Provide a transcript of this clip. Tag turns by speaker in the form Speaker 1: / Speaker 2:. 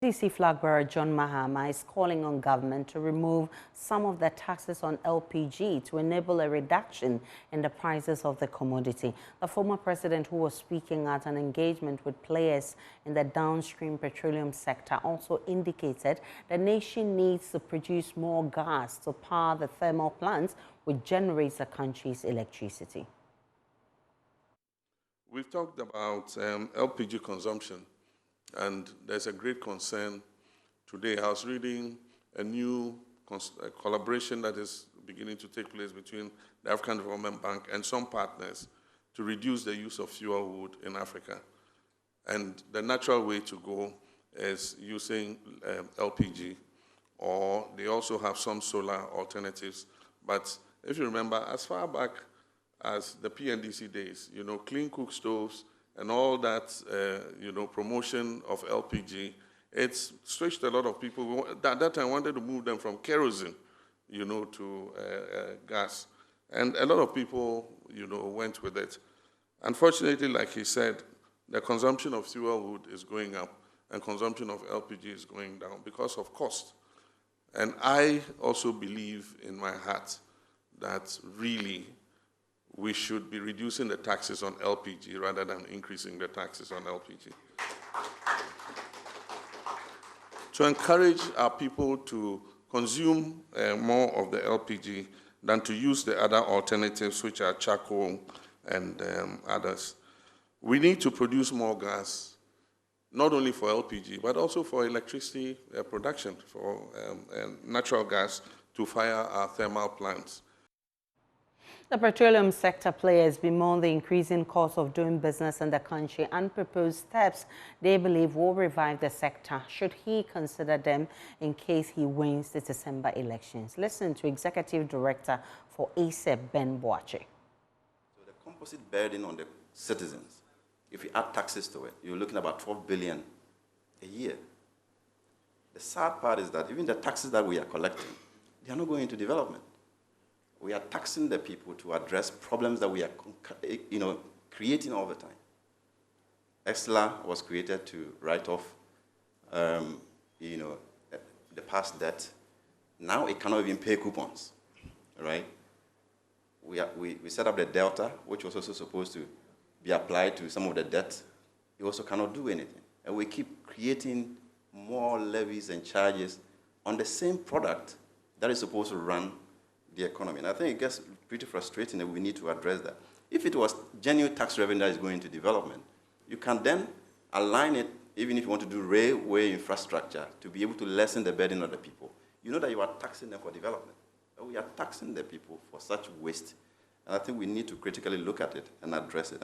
Speaker 1: NDC flag bearer John Mahama is calling on government to remove some of the taxes on LPG to enable a reduction in the prices of the commodity. The former president, who was speaking at an engagement with players in the downstream petroleum sector, also indicated the nation needs to produce more gas to power the thermal plants which generates the country's electricity.
Speaker 2: We've talked about LPG consumption, and there's a great concern today. I was reading a new collaboration that is beginning to take place between the African Development Bank and some partners to reduce the use of fuel wood in Africa. And the natural way to go is using LPG, or they also have some solar alternatives. But if you remember, as far back as the PNDC days, clean cook stoves and all that, promotion of LPG, it's stretched a lot of people. At that time, wanted to move them from kerosene, to gas. And a lot of people, went with it. Unfortunately, like he said, the consumption of fuel wood is going up and consumption of LPG is going down because of cost. And I also believe in my heart that really we should be reducing the taxes on LPG rather than increasing the taxes on LPG. To encourage our people to consume more of the LPG than to use the other alternatives, which are charcoal and others. We need to produce more gas, not only for LPG, but also for electricity production, for natural gas to fire our thermal plants.
Speaker 1: The petroleum sector players bemoan the increasing cost of doing business in the country and propose steps they believe will revive the sector, should he consider them in case he wins the December elections. Listen to Executive Director for ASEP, Ben Boache.
Speaker 3: So the composite burden on the citizens, if you add taxes to it, you're looking at about 12 billion a year. The sad part is that even the taxes that we are collecting, they are not going into development. We are taxing the people to address problems that we are, creating all the time. EXLA was created to write off, the past debt. Now it cannot even pay coupons, right? We set up the Delta, which was also supposed to be applied to some of the debt. It also cannot do anything. And we keep creating more levies and charges on the same product that is supposed to run the economy. And I think it gets pretty frustrating, and we need to address that. If it was genuine tax revenue that is going to development, you can then align it, even if you want to do railway infrastructure, to be able to lessen the burden on the people. You know that you are taxing them for development. But we are taxing the people for such waste. And I think we need to critically look at it and address it.